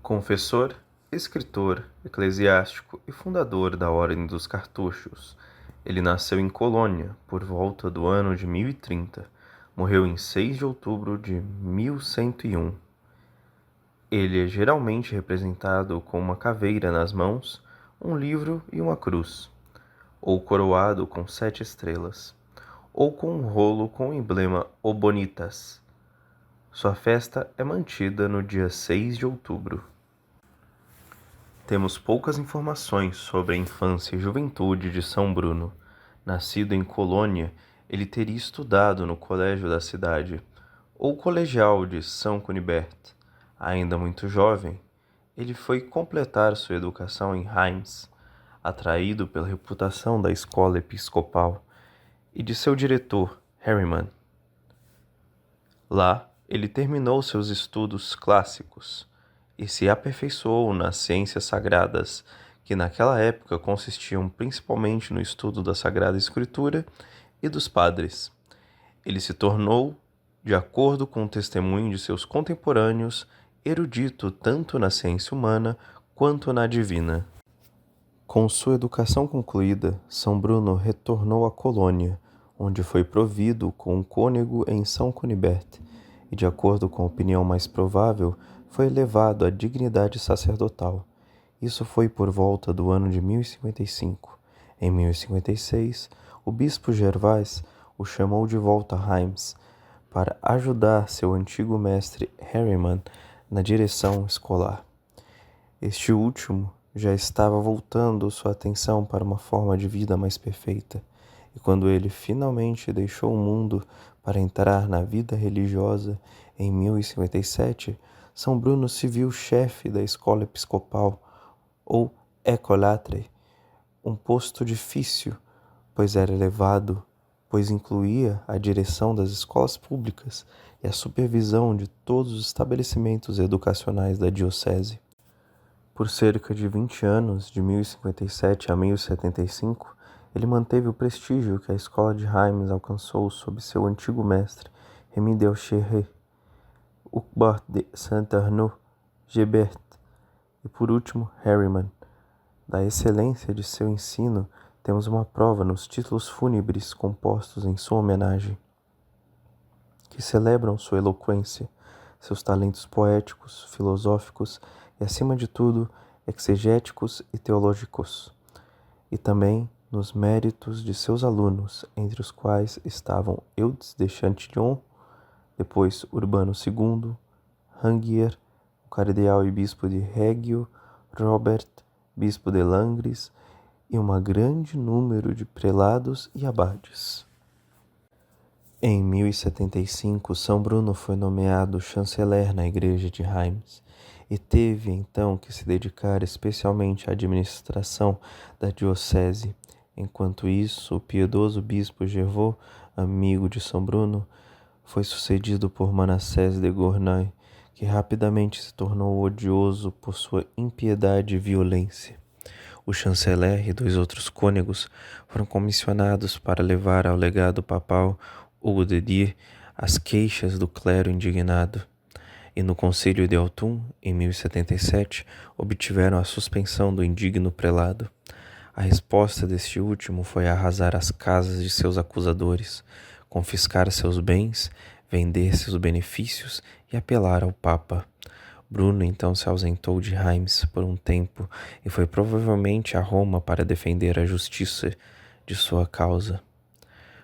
Confessor, escritor, eclesiástico e fundador da Ordem dos Cartuchos. Ele nasceu em Colônia por volta do ano de 1030. Morreu em 6 de outubro de 1101. Ele é geralmente representado com uma caveira nas mãos, um livro e uma cruz, ou coroado com 7 estrelas, ou com um rolo com o emblema Obonitas. Sua festa é mantida no dia 6 de outubro. Temos poucas informações sobre a infância e juventude de São Bruno. Nascido em Colônia, ele teria estudado no colégio da cidade, ou colegial de São Cunibert. Ainda muito jovem, ele foi completar sua educação em Reims, atraído pela reputação da escola episcopal e de seu diretor, Harriman. Lá, ele terminou seus estudos clássicos e se aperfeiçoou nas ciências sagradas, que naquela época consistiam principalmente no estudo da Sagrada Escritura e dos padres. Ele se tornou, de acordo com o testemunho de seus contemporâneos, erudito tanto na ciência humana quanto na divina. Com sua educação concluída, São Bruno retornou à Colônia, onde foi provido com um cônego em São Cunibert, e, de acordo com a opinião mais provável, foi elevado à dignidade sacerdotal. Isso foi por volta do ano de 1055. Em 1056, o bispo Gervais o chamou de volta a Reims para ajudar seu antigo mestre Harriman na direção escolar. Este último já estava voltando sua atenção para uma forma de vida mais perfeita, e quando ele finalmente deixou o mundo para entrar na vida religiosa em 1057, São Bruno se viu chefe da escola episcopal, ou écolâtre, um posto difícil, pois era elevado, pois incluía a direção das escolas públicas e a supervisão de todos os estabelecimentos educacionais da diocese. Por cerca de 20 anos, de 1057 a 1075, ele manteve o prestígio que a escola de Reims alcançou sob seu antigo mestre, Remy de Auxerre, Uqbert de Saint-Arnaud, Gebert e, por último, Harriman. Da excelência de seu ensino, temos uma prova nos títulos fúnebres compostos em sua homenagem, que celebram sua eloquência, seus talentos poéticos, filosóficos e, acima de tudo, exegéticos e teológicos, e também nos méritos de seus alunos, entre os quais estavam Eudes de Chantillon, depois Urbano II, Rangier, o cardeal e bispo de Reggio, Robert, bispo de Langres, e um grande número de prelados e abades. Em 1075, São Bruno foi nomeado chanceler na igreja de Reims e teve então que se dedicar especialmente à administração da diocese. Enquanto isso, o piedoso bispo Gervaux, amigo de São Bruno, foi sucedido por Manassés de Gournay, que rapidamente se tornou odioso por sua impiedade e violência. O chanceler e 2 outros cônegos foram comissionados para levar ao legado papal Hugo de Dire as queixas do clero indignado, e no Concílio de Autun, em 1077, obtiveram a suspensão do indigno prelado. A resposta deste último foi arrasar as casas de seus acusadores, confiscar seus bens, vender seus benefícios e apelar ao Papa. Bruno então se ausentou de Reims por um tempo e foi provavelmente a Roma para defender a justiça de sua causa.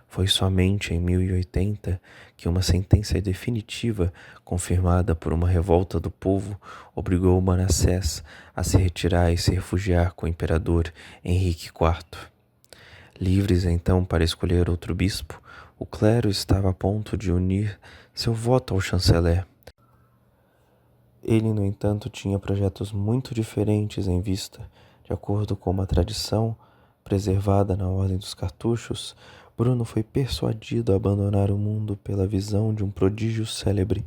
Foi somente em 1080 que uma sentença definitiva, confirmada por uma revolta do povo, obrigou Manassés a se retirar e se refugiar com o imperador Henrique IV. Livres então para escolher outro bispo, o clero estava a ponto de unir seu voto ao chanceler. Ele, no entanto, tinha projetos muito diferentes em vista. De acordo com uma tradição preservada na Ordem dos Cartuchos, Bruno foi persuadido a abandonar o mundo pela visão de um prodígio célebre.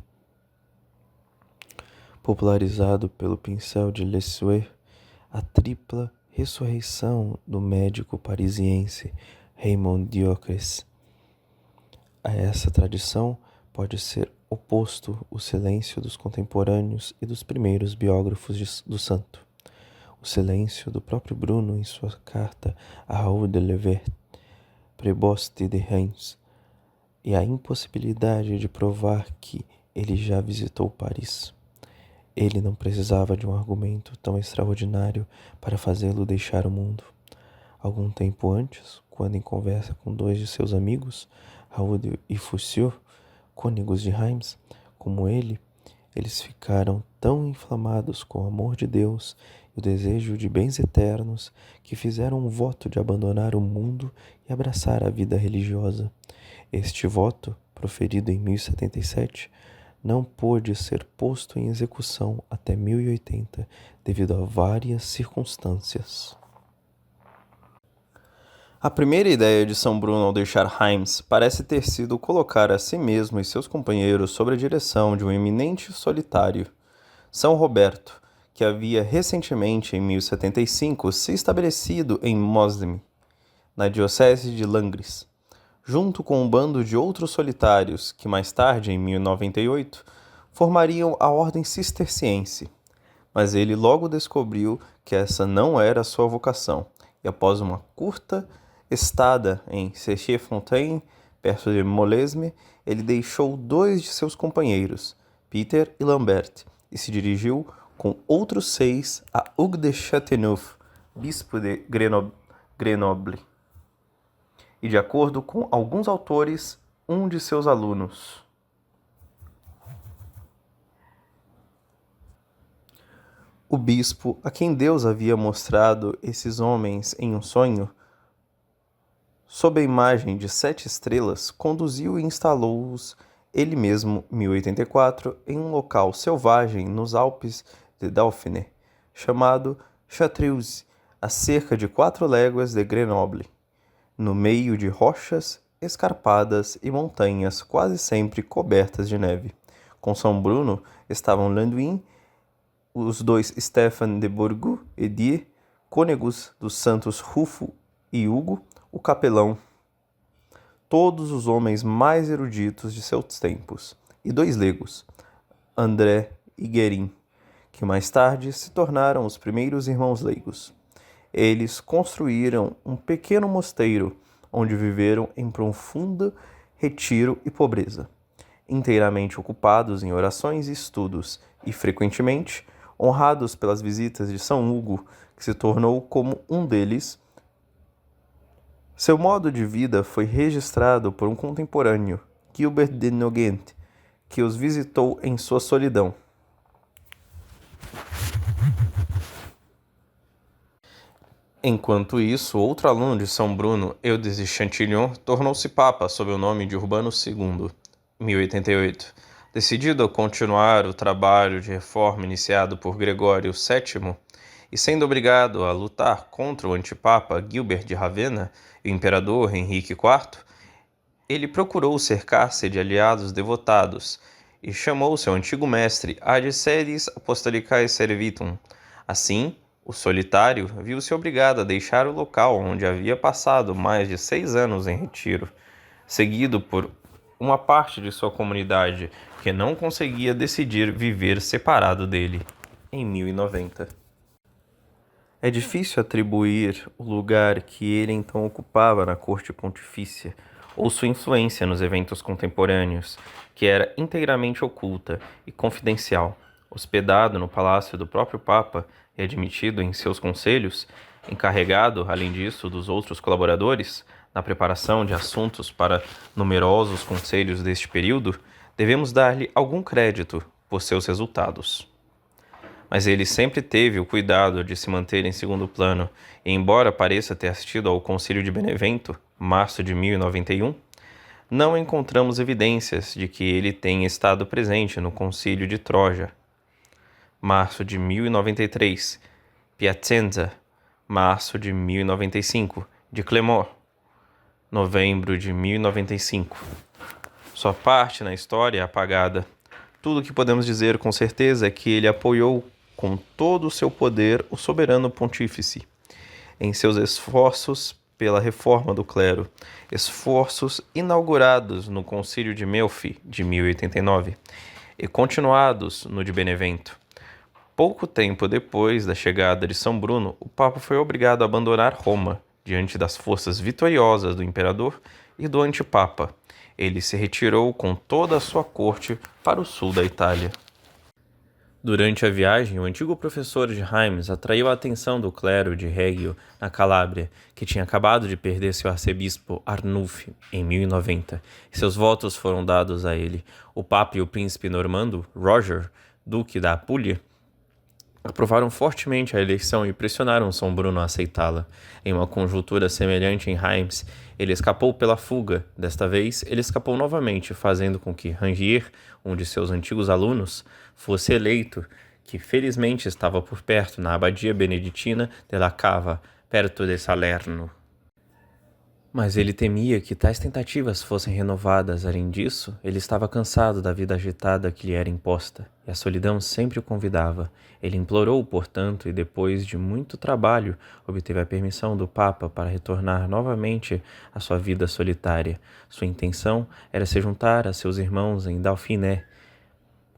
Popularizado pelo pincel de Lesueur, a tripla ressurreição do médico parisiense Raymond Diocles. A essa tradição pode ser oposto o silêncio dos contemporâneos e dos primeiros biógrafos do santo. O silêncio do próprio Bruno em sua carta a Raoul de Levert, preboste de Reims, e a impossibilidade de provar que ele já visitou Paris. Ele não precisava de um argumento tão extraordinário para fazê-lo deixar o mundo. Algum tempo antes, quando em conversa com dois de seus amigos, Raoul e Foucault, cônegos de Reims, como ele, eles ficaram tão inflamados com o amor de Deus e o desejo de bens eternos que fizeram um voto de abandonar o mundo e abraçar a vida religiosa. Este voto, proferido em 1077, não pôde ser posto em execução até 1080, devido a várias circunstâncias. A primeira ideia de São Bruno ao deixar Reims parece ter sido colocar a si mesmo e seus companheiros sob a direção de um eminente solitário, São Roberto, que havia recentemente, em 1075, se estabelecido em Moslem, na diocese de Langres, junto com um bando de outros solitários que mais tarde, em 1098, formariam a Ordem Cisterciense. Mas ele logo descobriu que essa não era a sua vocação, e após uma curta estada em Séché-Fontaine, perto de Molesme, ele deixou dois de seus companheiros, Peter e Lambert, e se dirigiu com outros 6 a Hugues de Châteauneuf, bispo de Grenoble, e, de acordo com alguns autores, um de seus alunos. O bispo, a quem Deus havia mostrado esses homens em um sonho, sob a imagem de 7 estrelas, conduziu e instalou-os ele mesmo, 1084, em um local selvagem nos Alpes de Dauphiné, chamado Chartreuse, a cerca de 4 léguas de Grenoble, no meio de rochas escarpadas e montanhas quase sempre cobertas de neve. Com São Bruno estavam Landuin, os 2 Stefan de Bourgoux e Die, cônegos dos santos Rufo e Hugo, o capelão, todos os homens mais eruditos de seus tempos, e 2 legos, André e Guérin, que mais tarde se tornaram os primeiros irmãos leigos. Eles construíram um pequeno mosteiro, onde viveram em profundo retiro e pobreza, inteiramente ocupados em orações e estudos, e frequentemente honrados pelas visitas de São Hugo, que se tornou como um deles. Seu modo de vida foi registrado por um contemporâneo, Gilbert de Nogent, que os visitou em sua solidão. Enquanto isso, outro aluno de São Bruno, Eudes de Chantillon, tornou-se papa sob o nome de Urbano II, 1088. Decidido a continuar o trabalho de reforma iniciado por Gregório VII, e sendo obrigado a lutar contra o antipapa Gilbert de Ravenna e o imperador Henrique IV, ele procurou cercar-se de aliados devotados e chamou seu antigo mestre ad sedes apostolicae servitum. Assim, o solitário viu-se obrigado a deixar o local onde havia passado mais de 6 anos em retiro, seguido por uma parte de sua comunidade que não conseguia decidir viver separado dele, em 1090. É difícil atribuir o lugar que ele então ocupava na corte pontifícia, ou sua influência nos eventos contemporâneos, que era inteiramente oculta e confidencial. Hospedado no palácio do próprio Papa e admitido em seus conselhos, encarregado, além disso, dos outros colaboradores, na preparação de assuntos para numerosos conselhos deste período, devemos dar-lhe algum crédito por seus resultados. Mas ele sempre teve o cuidado de se manter em segundo plano, e embora pareça ter assistido ao Concílio de Benevento, março de 1091, não encontramos evidências de que ele tenha estado presente no Concílio de Troja, março de 1093, Piacenza, março de 1095, de Clermont, novembro de 1095. Sua parte na história é apagada. Tudo o que podemos dizer com certeza é que ele apoiou com todo o seu poder o soberano pontífice em seus esforços pela reforma do clero, esforços inaugurados no Concílio de Melfi de 1089 e continuados no de Benevento. Pouco tempo depois da chegada de São Bruno, o Papa foi obrigado a abandonar Roma diante das forças vitoriosas do imperador e do antipapa. Ele se retirou com toda a sua corte para o sul da Itália. Durante a viagem, o antigo professor de Reims atraiu a atenção do clero de Reggio, na Calábria, que tinha acabado de perder seu arcebispo Arnulfo em 1090, e seus votos foram dados a ele. O Papa e o príncipe normando, Roger, duque da Apulia, aprovaram fortemente a eleição e pressionaram São Bruno a aceitá-la. Em uma conjuntura semelhante em Reims, ele escapou pela fuga. Desta vez, ele escapou novamente, fazendo com que Rangier, um de seus antigos alunos, fosse eleito, que felizmente estava por perto, na abadia beneditina de La Cava, perto de Salerno. Mas ele temia que tais tentativas fossem renovadas. Além disso, ele estava cansado da vida agitada que lhe era imposta, e a solidão sempre o convidava. Ele implorou, portanto, e depois de muito trabalho, obteve a permissão do Papa para retornar novamente à sua vida solitária. Sua intenção era se juntar a seus irmãos em Dauphiné,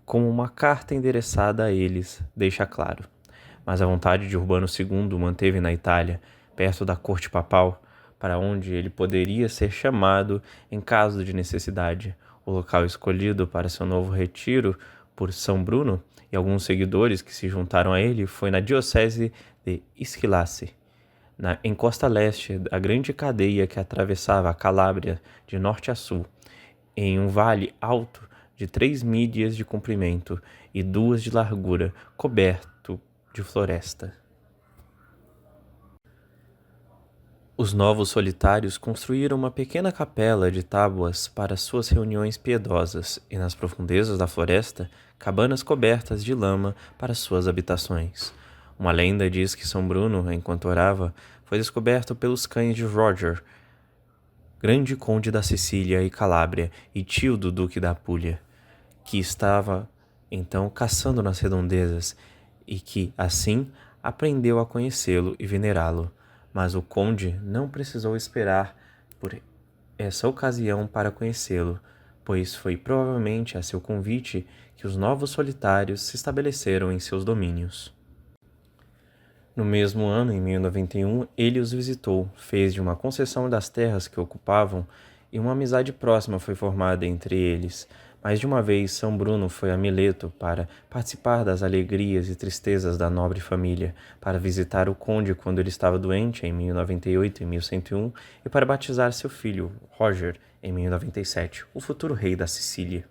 como uma carta endereçada a eles deixa claro. Mas a vontade de Urbano II o manteve na Itália, perto da corte papal, para onde ele poderia ser chamado em caso de necessidade. O local escolhido para seu novo retiro por São Bruno e alguns seguidores que se juntaram a ele foi na diocese de Esquilace, em costa leste da grande cadeia que atravessava a Calábria de norte a sul, em um vale alto de 3 milhas de comprimento e 2 de largura, coberto de floresta. Os novos solitários construíram uma pequena capela de tábuas para suas reuniões piedosas e, nas profundezas da floresta, cabanas cobertas de lama para suas habitações. Uma lenda diz que São Bruno, enquanto orava, foi descoberto pelos cães de Roger, grande conde da Sicília e Calábria e tio do duque da Apulia, que estava então caçando nas redondezas e que, assim, aprendeu a conhecê-lo e venerá-lo. Mas o conde não precisou esperar por essa ocasião para conhecê-lo, pois foi provavelmente a seu convite que os novos solitários se estabeleceram em seus domínios. No mesmo ano, em 1091, ele os visitou, fez de uma concessão das terras que ocupavam e uma amizade próxima foi formada entre eles. Mais de uma vez, São Bruno foi a Mileto para participar das alegrias e tristezas da nobre família, para visitar o conde quando ele estava doente, em 1098 e 1101, e para batizar seu filho, Roger, em 1097, o futuro rei da Sicília.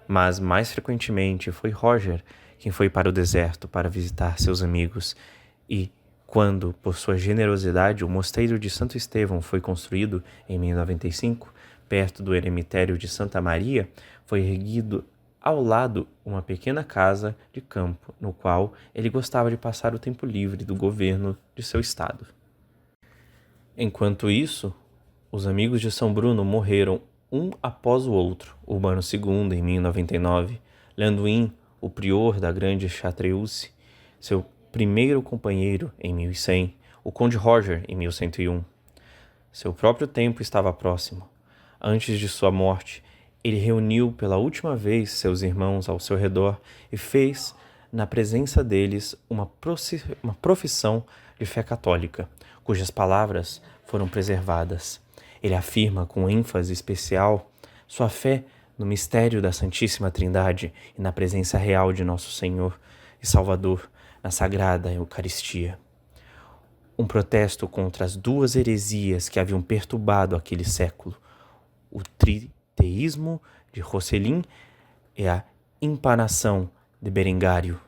Mas, mais frequentemente, foi Roger quem foi para o deserto para visitar seus amigos, e, quando, por sua generosidade, o mosteiro de Santo Estevão foi construído, em 1095, perto do eremitério de Santa Maria, foi erguido ao lado uma pequena casa de campo, no qual ele gostava de passar o tempo livre do governo de seu estado. Enquanto isso, os amigos de São Bruno morreram um após o outro. Urbano II, em 1099, Landuin, o prior da grande Chartreuse, seu primeiro companheiro, em 1100, o conde Roger, em 1101. Seu próprio tempo estava próximo. Antes de sua morte, ele reuniu pela última vez seus irmãos ao seu redor e fez, na presença deles, uma profissão de fé católica, cujas palavras foram preservadas. Ele afirma com ênfase especial sua fé no mistério da Santíssima Trindade e na presença real de Nosso Senhor e Salvador na Sagrada Eucaristia. Um protesto contra as duas heresias que haviam perturbado aquele século: o triteísmo de Rosselin e a empanação de Berengário.